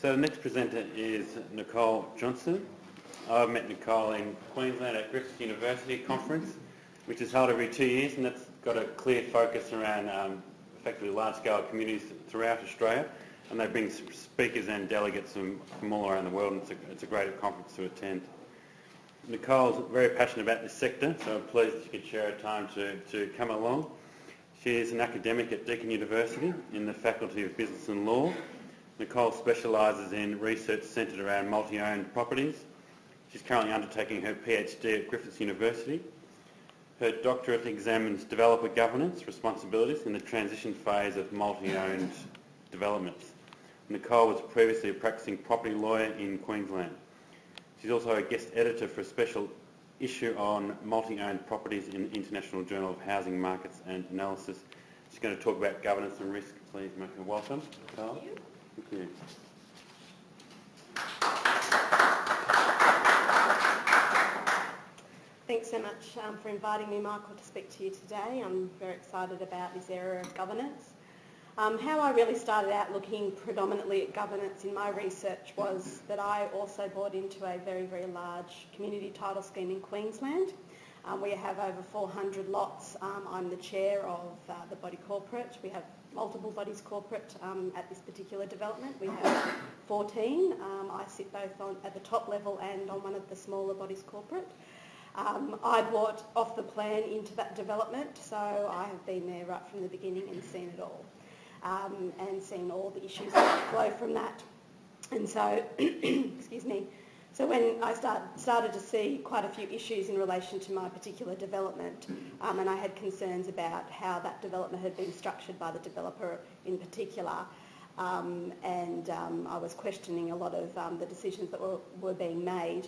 So the next presenter is Nicole Johnston. I've met Nicole in Queensland at Griffith University conference, which is held every 2 years, and that's got a clear focus around effectively large-scale communities throughout Australia, and they bring speakers and delegates from all around the world, and it's a great conference to attend. Nicole's very passionate about this sector, so I'm pleased she could share her time to come along. She is an academic at Deakin University in the Faculty of Business and Law. Nicole specialises in research centred around multi-owned properties. She's currently undertaking her PhD at Griffith University. Her doctorate examines developer governance responsibilities in the transition phase of multi-owned developments. Nicole was previously a practising property lawyer in Queensland. She's also a guest editor for a special issue on multi-owned properties in the International Journal of Housing Markets and Analysis. She's going to talk about governance and risk. Please make her welcome. Nicole. Thank you. Thank you. Thanks so much for inviting me, Michael, to speak to you today. I'm very excited about this area of governance. How I really started out looking predominantly at governance in my research was that I also bought into a very, very large community title scheme in Queensland. We have over 400 lots. I'm the chair of the body corporate. We have multiple bodies corporate at this particular development. We have 14. I sit both at the top level and on one of the smaller bodies corporate. I bought off the plan into that development, so I have been there right from the beginning and seen it all, and seen all the issues that flow from that. And so, excuse me, so when I started to see quite a few issues in relation to my particular development, and I had concerns about how that development had been structured by the developer in particular, and I was questioning a lot of the decisions that were being made.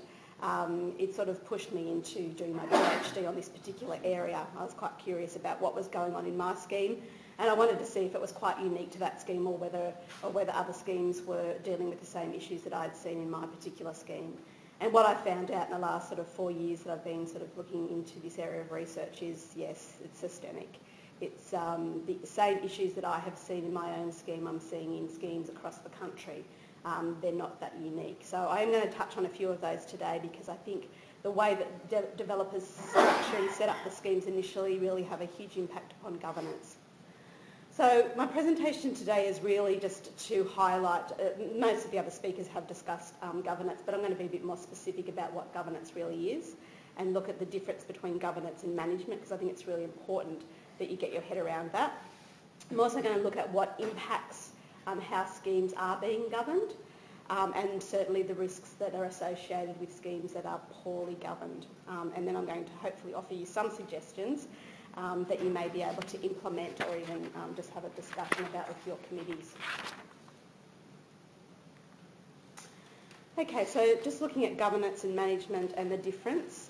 It sort of pushed me into doing my PhD on this particular area. I was quite curious about what was going on in my scheme, and I wanted to see if it was quite unique to that scheme or whether other schemes were dealing with the same issues that I'd seen in my particular scheme. And what I found out in the last sort of 4 years that I've been sort of looking into this area of research is, yes, it's systemic. It's the same issues that I have seen in my own scheme I'm seeing in schemes across the country. They're not that unique. So I am going to touch on a few of those today because I think the way that developers structure and set up the schemes initially really have a huge impact upon governance. So my presentation today is really just to highlight, most of the other speakers have discussed governance, but I'm going to be a bit more specific about what governance really is and look at the difference between governance and management, because I think it's really important that you get your head around that. I'm also going to look at what impacts how schemes are being governed, and certainly the risks that are associated with schemes that are poorly governed. And then I'm going to hopefully offer you some suggestions that you may be able to implement or even just have a discussion about with your committees. Okay, so just looking at governance and management and the difference.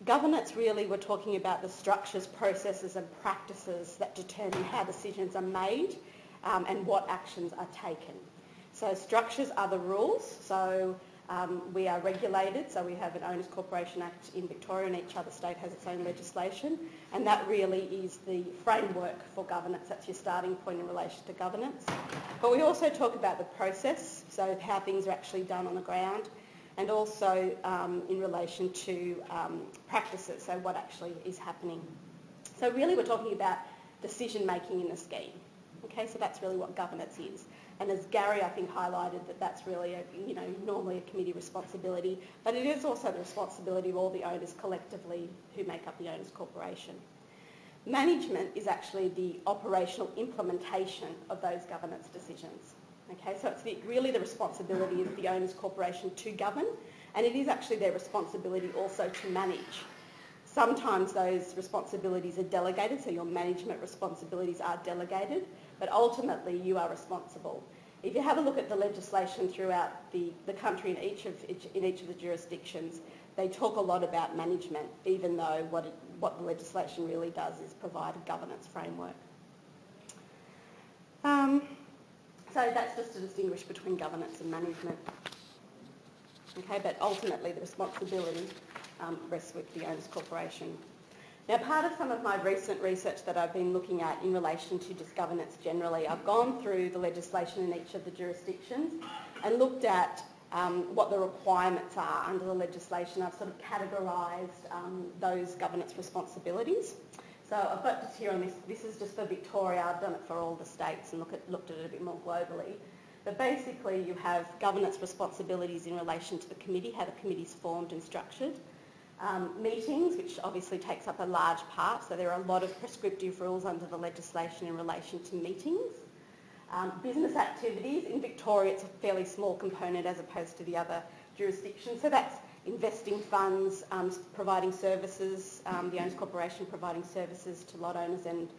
Governance, really, we're talking about the structures, processes and practices that determine how decisions are made and what actions are taken. So structures are the rules. So we are regulated. So we have an Owners Corporation Act in Victoria, and each other state has its own legislation. And that really is the framework for governance. That's your starting point in relation to governance. But we also talk about the process, so how things are actually done on the ground, and also in relation to practices, so what actually is happening. So really we're talking about decision making in a scheme. Okay, so that's really what governance is. And as Gary, I think, highlighted, that's really, normally a committee responsibility, but it is also the responsibility of all the owners collectively who make up the Owners Corporation. Management is actually the operational implementation of those governance decisions. Okay, so it's really the responsibility of the Owners Corporation to govern, and it is actually their responsibility also to manage. Sometimes those responsibilities are delegated, so your management responsibilities are delegated, but ultimately you are responsible. If you have a look at the legislation throughout the country in each of the jurisdictions, they talk a lot about management, even though what the legislation really does is provide a governance framework. So that's just to distinguish between governance and management. Okay, but ultimately the responsibility rests with the Owners Corporation. Now, part of some of my recent research that I've been looking at in relation to just governance generally, I've gone through the legislation in each of the jurisdictions and looked at what the requirements are under the legislation. I've sort of categorised those governance responsibilities. So I've got just here on this is just for Victoria. I've done it for all the states and looked at it a bit more globally. But basically you have governance responsibilities in relation to the committee, how the committee's formed and structured. Meetings, which obviously takes up a large part, so there are a lot of prescriptive rules under the legislation in relation to meetings. Business activities, in Victoria it's a fairly small component as opposed to the other jurisdictions, so that's investing funds, providing services, the owners corporation providing services to lot owners and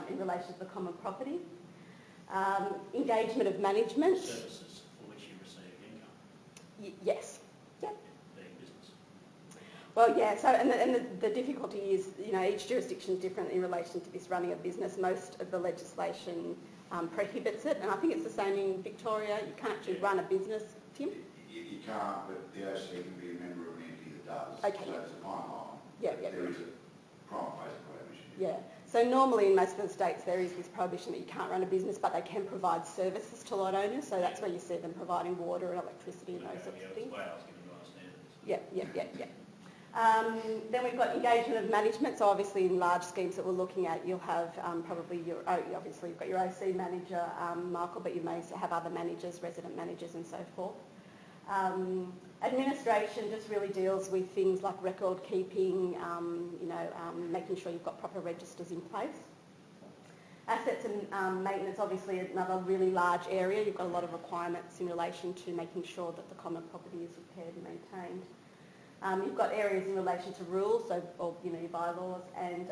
in relation to the common property. Engagement of management. Services for which you receive income. Yes. Yep. Being business. Well, yeah, so and the difficulty is, you know, each jurisdiction is different in relation to this running a business. Most of the legislation prohibits it, and I think it's the same in Victoria. You can't actually run a business, Tim? You can't, but the OC can be a member of an entity that does. Okay. So it's a fine line. Yeah, yeah. There is a prime facie prohibition. Yeah. So normally in most of the states there is this prohibition that you can't run a business, but they can provide services to lot owners. So that's where you see them providing water and electricity and those sorts of things. Wales given by standards. Yeah. Then we've got engagement of management. So obviously in large schemes that we're looking at, you'll have probably obviously you've got your OC manager, Michael, but you may have other managers, resident managers and so forth. Administration just really deals with things like record keeping, making sure you've got proper registers in place. Assets and maintenance, obviously another really large area. You've got a lot of requirements in relation to making sure that the common property is repaired and maintained. You've got areas in relation to rules, or your bylaws, and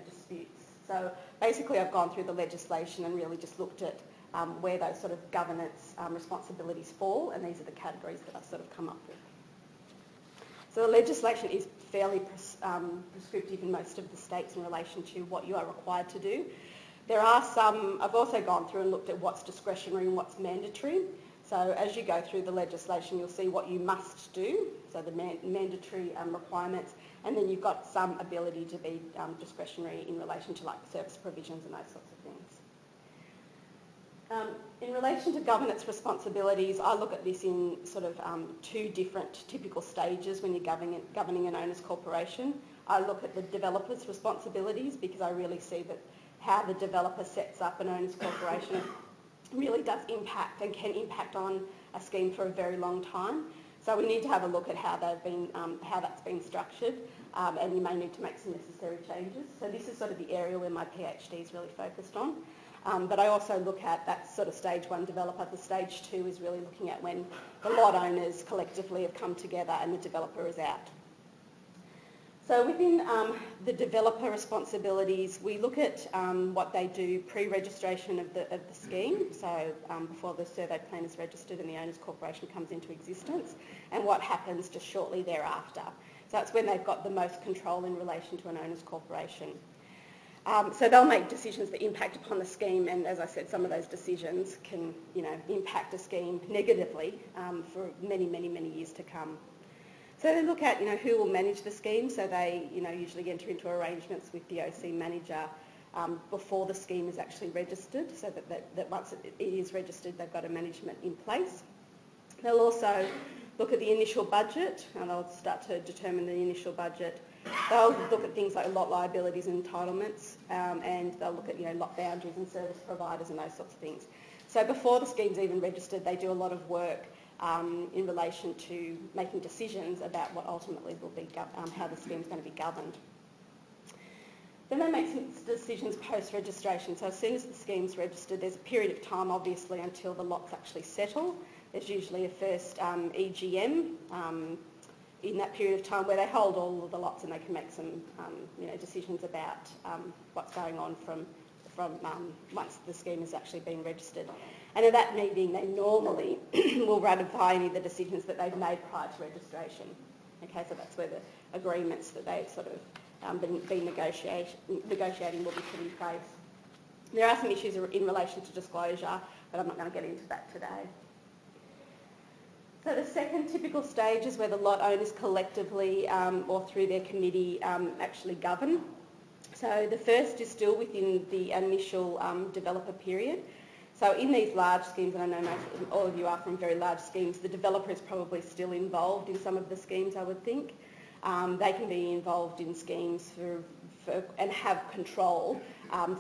disputes. So basically, I've gone through the legislation and really just looked at where those sort of governance responsibilities fall, and these are the categories that I've sort of come up with. So the legislation is fairly prescriptive in most of the states in relation to what you are required to do. There are some, I've also gone through and looked at what's discretionary and what's mandatory. So as you go through the legislation, you'll see what you must do, so the mandatory requirements, and then you've got some ability to be discretionary in relation to like service provisions and those sorts of things. In relation to governance responsibilities, I look at this in sort of two different typical stages when you're governing an owners corporation. I look at the developer's responsibilities because I really see that how the developer sets up an owners corporation really does impact and can impact on a scheme for a very long time. So we need to have a look at how they've been, how that's been structured, and you may need to make some necessary changes. So this is sort of the area where my PhD is really focused on. But I also look at that sort of stage one developer. The stage two is really looking at when the lot owners collectively have come together and the developer is out. So within the developer responsibilities, we look at what they do pre-registration of the scheme, so before the survey plan is registered and the owners corporation comes into existence, and what happens just shortly thereafter. So that's when they've got the most control in relation to an owners corporation. So they'll make decisions that impact upon the scheme, and as I said, some of those decisions can, impact a scheme negatively for many, many, many years to come. So they look at, who will manage the scheme. So they, usually enter into arrangements with the OC manager before the scheme is actually registered, so that once it is registered, they've got a management in place. They'll also look at the initial budget, and they'll start to determine the initial budget. They'll look at things like lot liabilities and entitlements, and they'll look at, lot boundaries and service providers and those sorts of things. So before the scheme's even registered, they do a lot of work in relation to making decisions about what ultimately will be how the scheme's going to be governed. Then they make some decisions post-registration. So as soon as the scheme's registered, there's a period of time, obviously, until the lots actually settle. There's usually a first EGM in that period of time where they hold all of the lots and they can make some decisions about what's going on from once the scheme has actually been registered. And at that meeting, they normally will ratify any of the decisions that they've made prior to registration. Okay, so that's where the agreements that they've sort of been negotiating will be put in place. There are some issues in relation to disclosure, but I'm not going to get into that today. So the second typical stage is where the lot owners collectively or through their committee actually govern. So the first is still within the initial developer period. So in these large schemes, and I know all of you are from very large schemes, the developer is probably still involved in some of the schemes, I would think. They can be involved in schemes and have control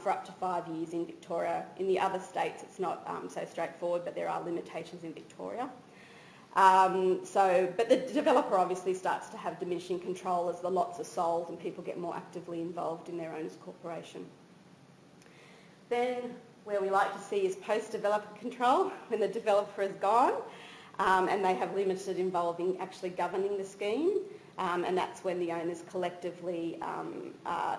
for up to 5 years in Victoria. In the other states, it's not so straightforward, but there are limitations in Victoria. But the developer obviously starts to have diminishing control as the lots are sold and people get more actively involved in their owners' corporation. Then where we like to see is post-developer control, when the developer is gone and they have limited involving actually governing the scheme, and that's when the owners collectively are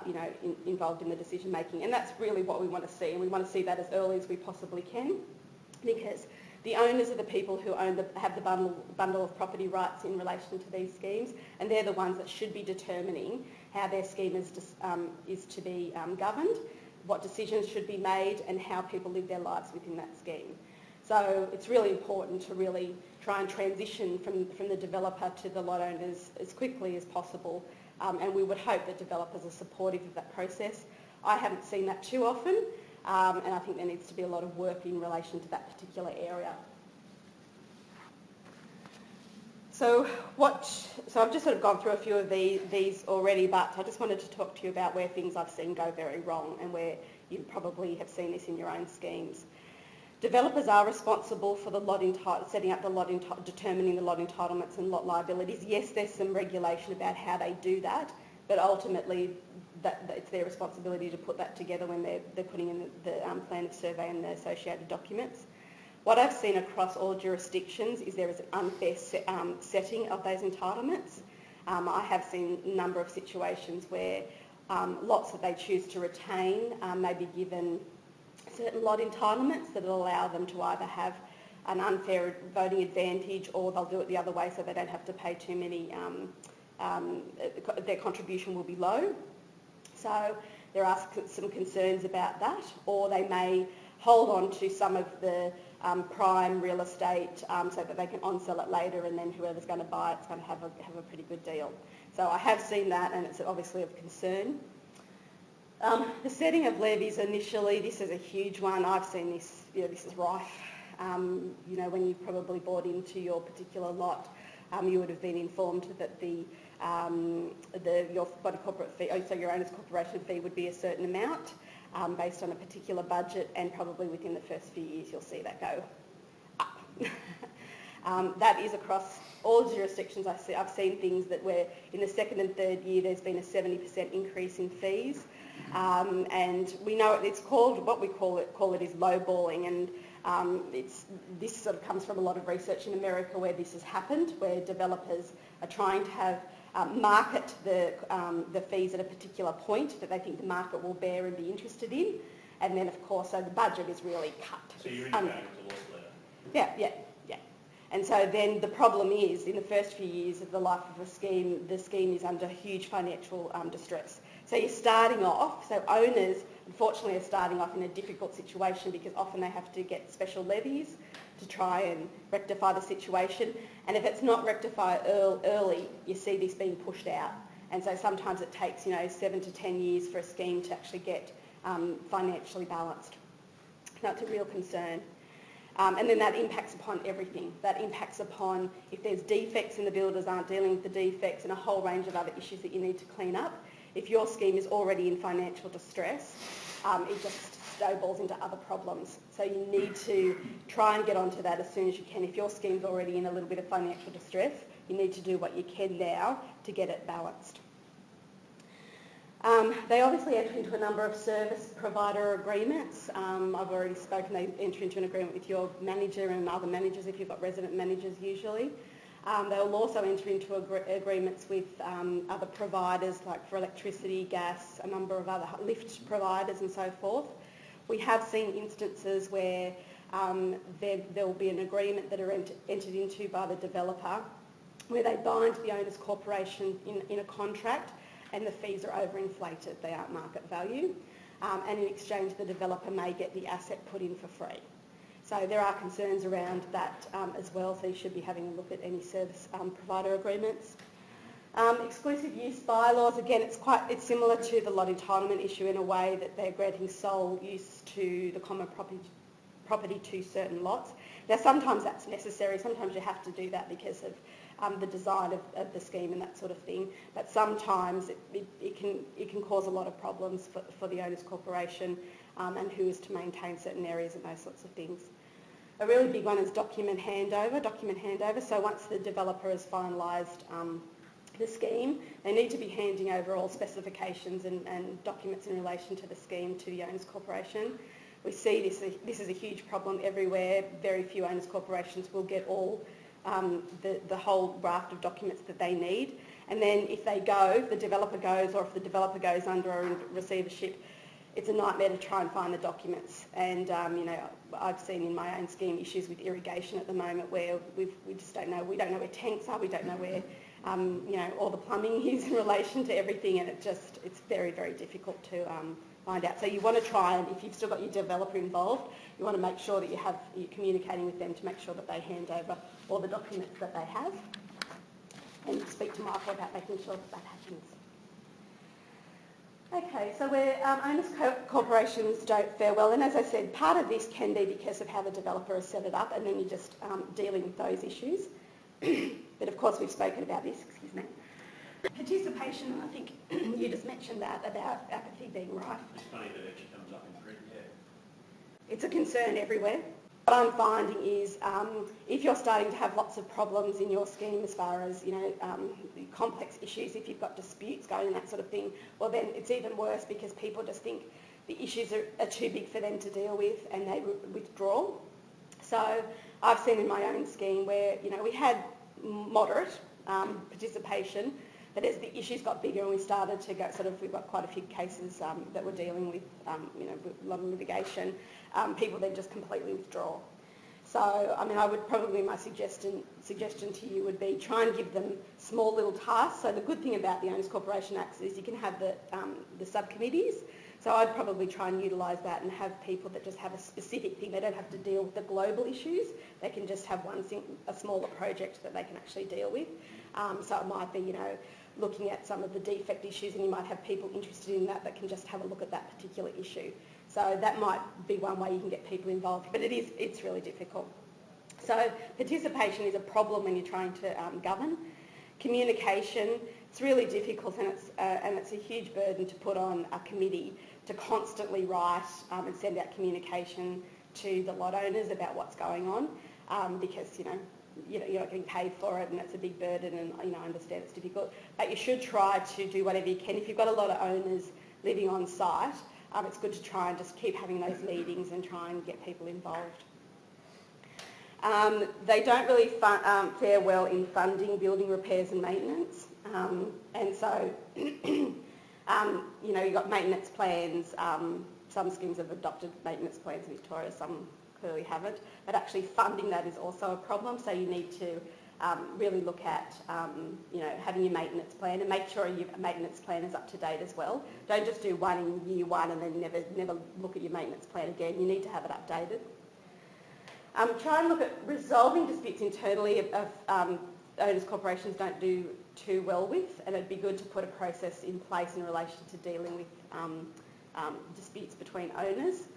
involved in the decision making. And that's really what we want to see, and we want to see that as early as we possibly can, because the owners are the people who have the bundle of property rights in relation to these schemes, and they're the ones that should be determining how their scheme is to be governed, what decisions should be made, and how people live their lives within that scheme. So it's really important to really try and transition from the developer to the lot owners as quickly as possible, and we would hope that developers are supportive of that process. I haven't seen that too often, and I think there needs to be a lot of work in relation to that particular area. So I've just sort of gone through a few of these already, but I just wanted to talk to you about where things I've seen go very wrong and where you probably have seen this in your own schemes. Developers are responsible for the setting up the determining the lot entitlements and lot liabilities. Yes, there's some regulation about how they do that, but ultimately it's their responsibility to put that together when they're putting in the plan of survey and the associated documents. What I've seen across all jurisdictions is there is an unfair setting of those entitlements. I have seen a number of situations where lots that they choose to retain may be given certain lot entitlements that will allow them to either have an unfair voting advantage, or they'll do it the other way so they don't have to pay too many, their contribution will be low. So there are some concerns about that, or they may hold on to some of the prime real estate so that they can on-sell it later, and then whoever's going to buy it's going to have a pretty good deal. So I have seen that, and it's obviously of concern. The setting of levies initially, this is a huge one. I've seen this, this is rife. When you probably bought into your particular lot, you would have been informed that your body corporate fee, so your owner's corporation fee would be a certain amount based on a particular budget, and probably within the first few years you'll see that go up. That is across all jurisdictions. I've seen things that where in the second and third year there's been a 70% increase in fees. And we know it's called, what we call it is lowballing, and this sort of comes from a lot of research in America where this has happened, where developers are trying to have market the fees at a particular point that they think the market will bear and be interested in, and then of course so the budget is really cut. So you're into going to loss later? Yeah. And so then the problem is, in the first few years of the life of a scheme, the scheme is under huge financial distress. So you're starting off, so owners unfortunately are starting off in a difficult situation because often they have to get special levies to try and rectify the situation. And if it's not rectified early, you see this being pushed out. And so sometimes it takes 7 to 10 years for a scheme to actually get financially balanced. That's a real concern. And then that impacts upon everything. That impacts upon if there's defects and the builders aren't dealing with the defects, and a whole range of other issues that you need to clean up. If your scheme is already in financial distress, it just snowballs into other problems. So you need to try and get onto that as soon as you can. If your scheme's already in a little bit of financial distress, you need to do what you can now to get it balanced. They obviously enter into a number of service provider agreements. I've already spoken, they enter into an agreement with your manager and other managers if you've got resident managers usually. They'll also enter into agreements with other providers like for electricity, gas, a number of other lift providers and so forth. We have seen instances where there will be an agreement that are entered into by the developer where they bind the owner's corporation in a contract, and the fees are overinflated, they aren't market value, and in exchange the developer may get the asset put in for free. So there are concerns around that as well, so you should be having a look at any service provider agreements. Exclusive use bylaws, again, it's similar to the lot entitlement issue in a way that they're granting sole use to the common property to certain lots. Now sometimes that's necessary, sometimes you have to do that because of the design of the scheme and that sort of thing, but sometimes it can cause a lot of problems for the owners corporation and who is to maintain certain areas and those sorts of things. A really big one is document handover. So once the developer has finalised the scheme, they need to be handing over all specifications and documents in relation to the scheme to the owners corporation. We see this is a huge problem everywhere. Very few owners corporations will get all the whole raft of documents that they need. And then if the developer goes, or if the developer goes under a receivership, it's a nightmare to try and find the documents. And I've seen in my own scheme issues with irrigation at the moment where we just don't know. We don't know where tanks are. We don't know where all the plumbing is in relation to everything, and it's very, very difficult to find out. So you want to try, and if you've still got your developer involved, you want to make sure that you're communicating with them to make sure that they hand over all the documents that they have, and speak to Michael about making sure that happens. Okay, so where owners corporations don't fare well, and as I said, part of this can be because of how the developer has set it up, and then you're just dealing with those issues. But of course we've spoken about this, excuse me. Participation, I think you just mentioned that about apathy being rife. It's funny that it actually comes up in print, yeah. It's a concern everywhere. What I'm finding is if you're starting to have lots of problems in your scheme as far as, complex issues, if you've got disputes going and that sort of thing, well then it's even worse because people just think the issues are too big for them to deal with and they withdraw. So I've seen in my own scheme where, we had moderate participation, but as the issues got bigger and we started to go we've got quite a few cases that we're dealing with, with a lot of litigation, people then just completely withdraw. So, I would probably, my suggestion to you would be try and give them small little tasks. So the good thing about the Owners Corporation Act is you can have the subcommittees. So I'd probably try and utilise that and have people that just have a specific thing. They don't have to deal with the global issues. They can just have a smaller project that they can actually deal with. So it might be, looking at some of the defect issues, and you might have people interested in that can just have a look at that particular issue. So that might be one way you can get people involved, but it's really difficult. So participation is a problem when you're trying to govern. Communication, it's really difficult, and it's a huge burden to put on a committee to constantly write and send out communication to the lot owners about what's going on, because you're not getting paid for it, and it's a big burden, and I understand it's difficult. But you should try to do whatever you can. If you've got a lot of owners living on site, it's good to try and just keep having those meetings and try and get people involved. They don't really fare well in funding building repairs and maintenance, and so you've got maintenance plans. Some schemes have adopted maintenance plans in Victoria, some clearly haven't, but actually funding that is also a problem. So you need to really look at having your maintenance plan and make sure your maintenance plan is up to date as well. Don't just do one in year one and then never look at your maintenance plan again. You need to have it updated. Try and look at resolving disputes internally of owners corporations don't do too well with, and it'd be good to put a process in place in relation to dealing with disputes between owners.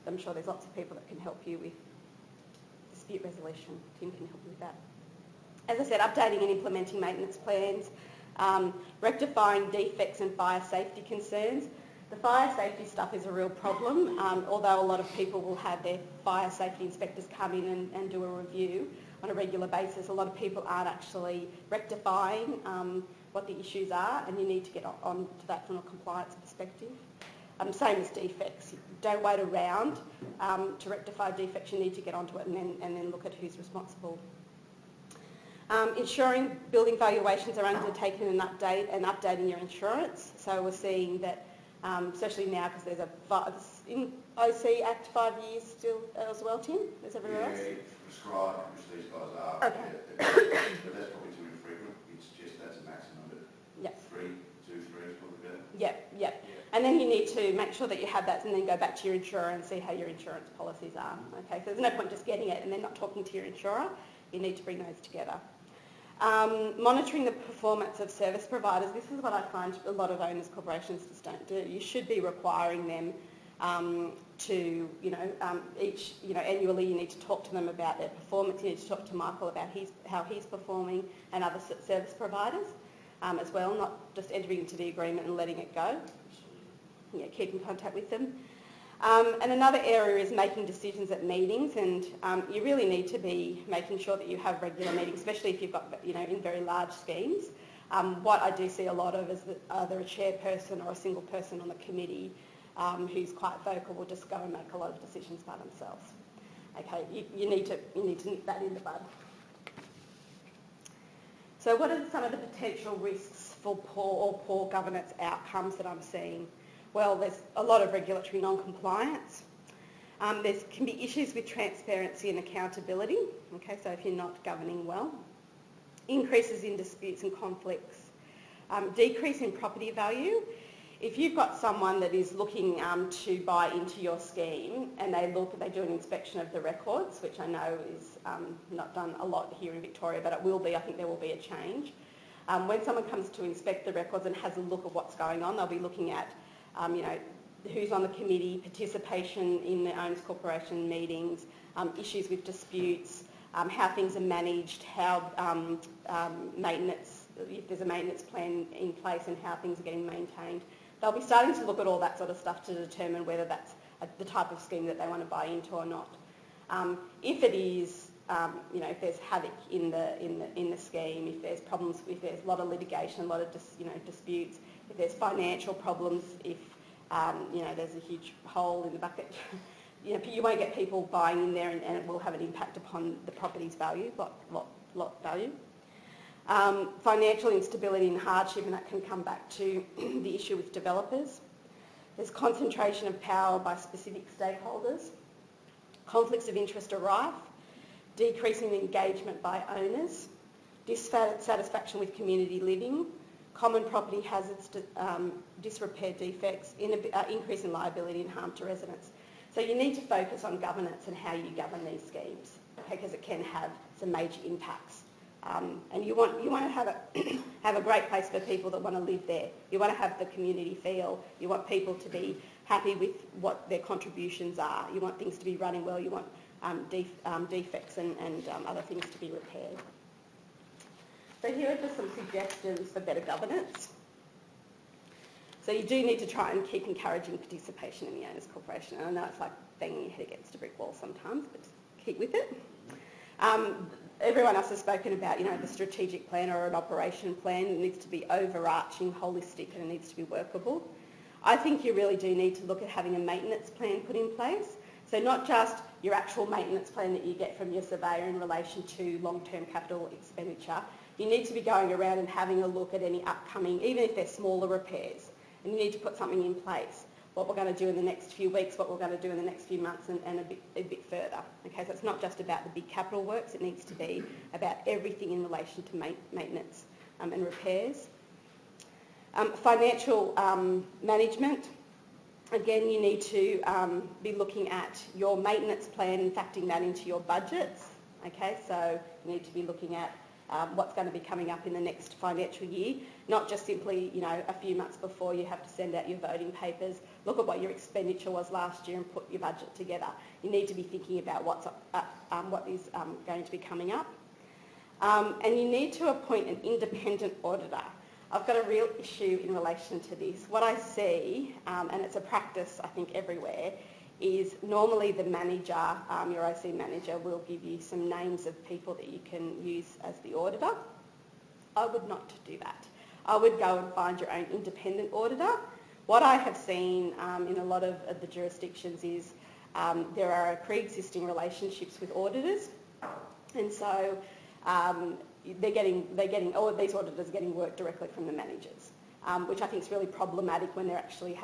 I'm sure there's lots of people that can help you with dispute resolution. Tim can help you with that. As I said, updating and implementing maintenance plans, rectifying defects and fire safety concerns. The fire safety stuff is a real problem, although a lot of people will have their fire safety inspectors come in and do a review on a regular basis. A lot of people aren't actually rectifying what the issues are, and you need to get on to that from a compliance perspective. Same as defects. Don't wait around to rectify defects. You need to get onto it and then look at who's responsible. Ensuring building valuations are undertaken and updating your insurance. So we're seeing that, especially now because there's in OC Act 5 years still as well, Tim, as everywhere else? Yeah, it's prescribed, which these guys are. Okay. But that's probably too infrequent. It's just that's a maximum of Yep. 2, 3 is probably better. Yep. And then you need to make sure that you have that and then go back to your insurer and see how your insurance policies are. Okay, so there's no point just getting it and then not talking to your insurer. You need to bring those together. Monitoring the performance of service providers. This is what I find a lot of owners corporations just don't do. You should be requiring them to, annually you need to talk to them about their performance. You need to talk to Michael about how he's performing and other service providers as well, not just entering into the agreement and letting it go. Yeah, keep in contact with them. And another area is making decisions at meetings, and you really need to be making sure that you have regular meetings, especially if you've got, in very large schemes. What I do see a lot of is that either a chairperson or a single person on the committee who's quite vocal will just go and make a lot of decisions by themselves. Okay, you need to nip that in the bud. So what are some of the potential risks for poor governance outcomes that I'm seeing? Well, there's a lot of regulatory non-compliance. There can be issues with transparency and accountability, okay, so if you're not governing well. Increases in disputes and conflicts. Decrease in property value. If you've got someone that is looking to buy into your scheme and they do an inspection of the records, which I know is not done a lot here in Victoria, but it will be, I think there will be a change. When someone comes to inspect the records and has a look at what's going on, they'll be looking at who's on the committee, participation in the owners corporation meetings, issues with disputes, how things are managed, how maintenance, if there's a maintenance plan in place and how things are getting maintained. They'll be starting to look at all that sort of stuff to determine whether that's the type of scheme that they want to buy into or not. If it is, if there's havoc in the scheme, if there's problems, if there's a lot of litigation, a lot of disputes, if there's financial problems, if there's a huge hole in the bucket, you won't get people buying in there, and it will have an impact upon the property's value, lot value. Financial instability and hardship, and that can come back to the issue with developers. There's concentration of power by specific stakeholders. Conflicts of interest are rife. Decreasing engagement by owners. Dissatisfaction with community living. Common property hazards, disrepair defects, increase in liability and harm to residents. So you need to focus on governance and how you govern these schemes, okay, because it can have some major impacts. And you want to have a great place for people that want to live there. You want to have the community feel. You want people to be happy with what their contributions are. You want things to be running well. You want defects and other things to be repaired. So here are just some suggestions for better governance. So you do need to try and keep encouraging participation in the owners corporation. And I know it's like banging your head against a brick wall sometimes, but just keep with it. Everyone else has spoken about, the strategic plan or an operation plan. It needs to be overarching, holistic, and it needs to be workable. I think you really do need to look at having a maintenance plan put in place. So not just your actual maintenance plan that you get from your surveyor in relation to long-term capital expenditure. You need to be going around and having a look at any upcoming, even if they're smaller repairs, and you need to put something in place. What we're going to do in the next few weeks, what we're going to do in the next few months, and a bit further. Okay, so it's not just about the big capital works, it needs to be about everything in relation to maintenance and repairs. Financial management. Again, you need to be looking at your maintenance plan and factoring that into your budgets. Okay, so you need to be looking at what's going to be coming up in the next financial year, not just simply, a few months before you have to send out your voting papers. Look at what your expenditure was last year and put your budget together. You need to be thinking about what is going to be coming up. And you need to appoint an independent auditor. I've got a real issue in relation to this. What I see, and it's a practice I think everywhere, is normally the manager, your OC manager, will give you some names of people that you can use as the auditor. I would not do that. I would go and find your own independent auditor. What I have seen in a lot of the jurisdictions is there are pre-existing relationships with auditors, and so these auditors are getting work directly from the managers, which I think is really problematic when they're actually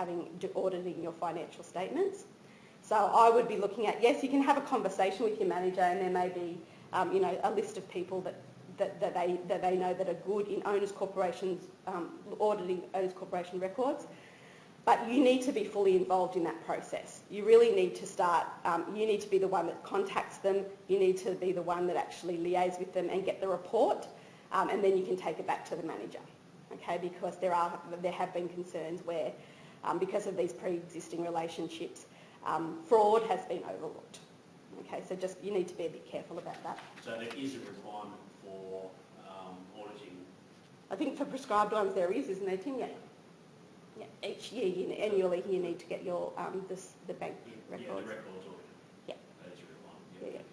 auditing your financial statements. So I would be looking at, yes, you can have a conversation with your manager, and there may be, a list of people that they know that are good in owners corporations, auditing owners corporation records. But you need to be fully involved in that process. You really need to start, you need to be the one that contacts them, you need to be the one that actually liaises with them and get the report, and then you can take it back to the manager, okay? Because there have been concerns where, because of these pre-existing relationships, fraud has been overlooked. Okay, so just you need to be a bit careful about that. So there is a requirement for auditing? I think for prescribed ones there is, isn't there, Tim? Yeah. Yeah. Each year, annually, you need to get your the bank records. Yeah, the records audit. Yeah. That is a requirement.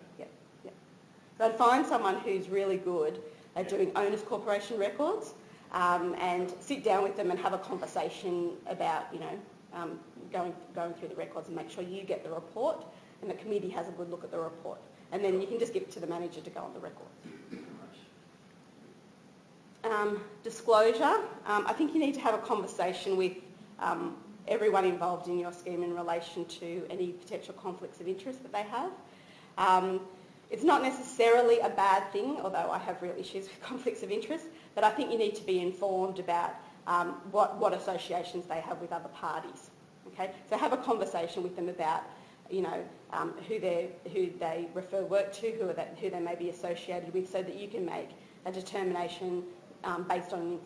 Yeah. So I'd find someone who's really good at doing owners corporation records, and sit down with them and have a conversation about, going through the records and make sure you get the report and the committee has a good look at the report. And then you can just give it to the manager to go on the record. Disclosure. I think you need to have a conversation with everyone involved in your scheme in relation to any potential conflicts of interest that they have. It's not necessarily a bad thing, although I have real issues with conflicts of interest, but I think you need to be informed about what associations they have with other parties. Okay, so have a conversation with them about, who they refer work to, who they may be associated with, so that you can make a determination based on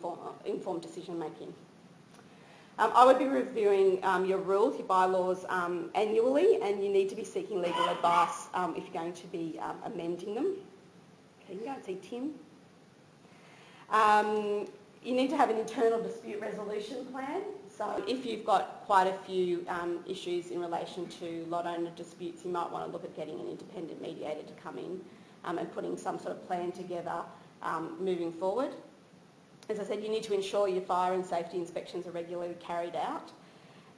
informed decision making. I would be reviewing your rules, your bylaws annually, and you need to be seeking legal advice if you're going to be amending them. Okay, you can go and see Tim. You need to have an internal dispute resolution plan. So if you've got quite a few issues in relation to lot owner disputes, you might want to look at getting an independent mediator to come in and putting some sort of plan together moving forward. As I said, you need to ensure your fire and safety inspections are regularly carried out,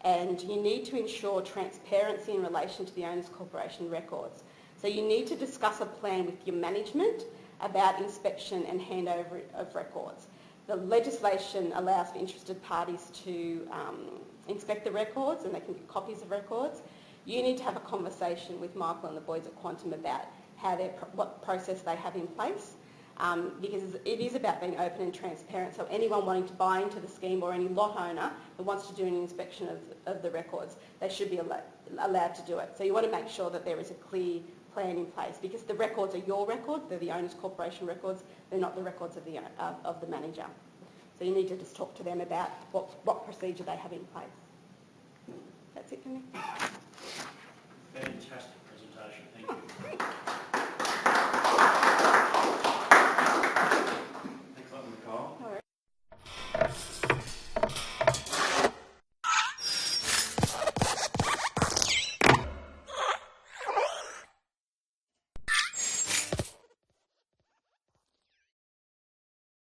and you need to ensure transparency in relation to the owners corporation records. So you need to discuss a plan with your management about inspection and handover of records. The legislation allows for interested parties to inspect the records, and they can get copies of records. You need to have a conversation with Michael and the boys at Quantum about what process they have in place, because it is about being open and transparent. So anyone wanting to buy into the scheme, or any lot owner that wants to do an inspection of the records, they should be allowed to do it. So you want to make sure that there is a clear plan in place, because the records are your records, they're the owners corporation records, they're not the records of the manager. So you need to just talk to them about what procedure they have in place. That's it for me.